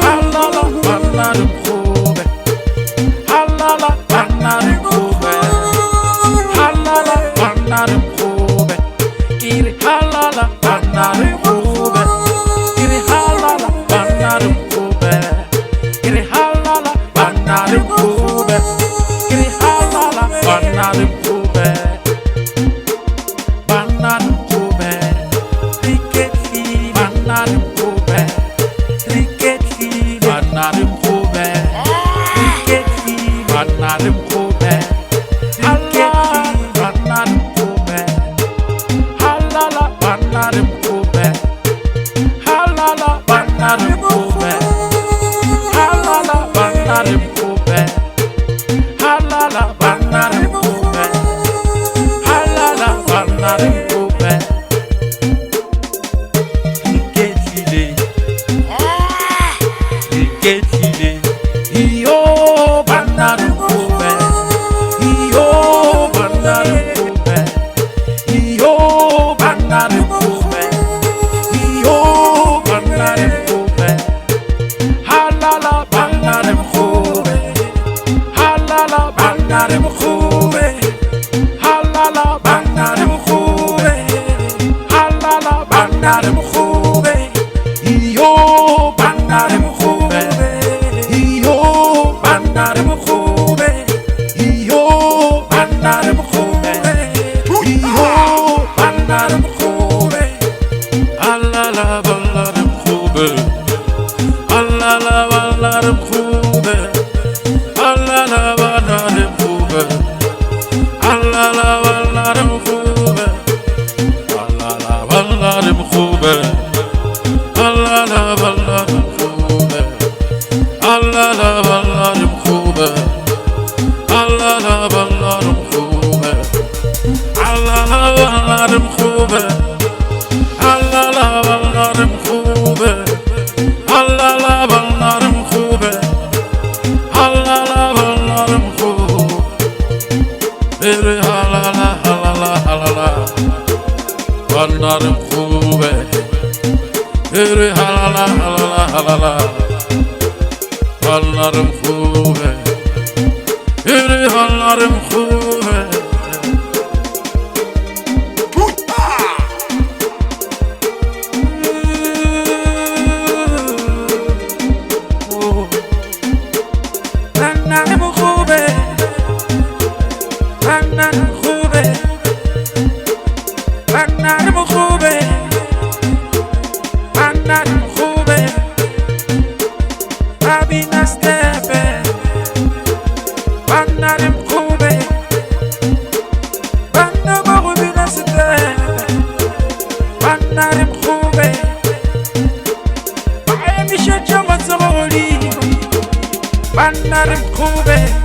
Halala banarım kube, halala banarım kube, halala banarım kube, giri halala banarım kube, giri halala banarım kube, giri halala banarım kube, giri halala banarım kube, banarım kube, riketli banarım kube, riketli banarım kube, riketli banarım kube, riketli banarım kube, halala banarım kube, halala banarım kube, halala banarım kube, halala banarım kube, halala banarım kube, riketli riketli iyo banarım kube, iyo banarım kube, iyo banarım kube, iyo banarım kube, halala banarım kube, halala banarım kube, halala banarım kube, halala banarım kube, iyo banarım kube, iyo banarım kube, iyo banarım kube, iyo banarım kube, halala banarım kube, halala banarım kube, halala banarım kube, halala banarım kube, halala banarım kube, halala banarım kube, halala banarım kube, halala banarım kube, halala banarım kube, halala banarım kube, halala banarım kube, halala banarım kube, biri halala halala halala banarım kube, biri halala halala halala banarım kube, biri hallarım kube. Banarım kube, banarım kube, banarım kube, banarım kube, abina stepe, banarım kube, banarım abina stepe, banarım kube, baemisha chama tsogoli, banarım kube.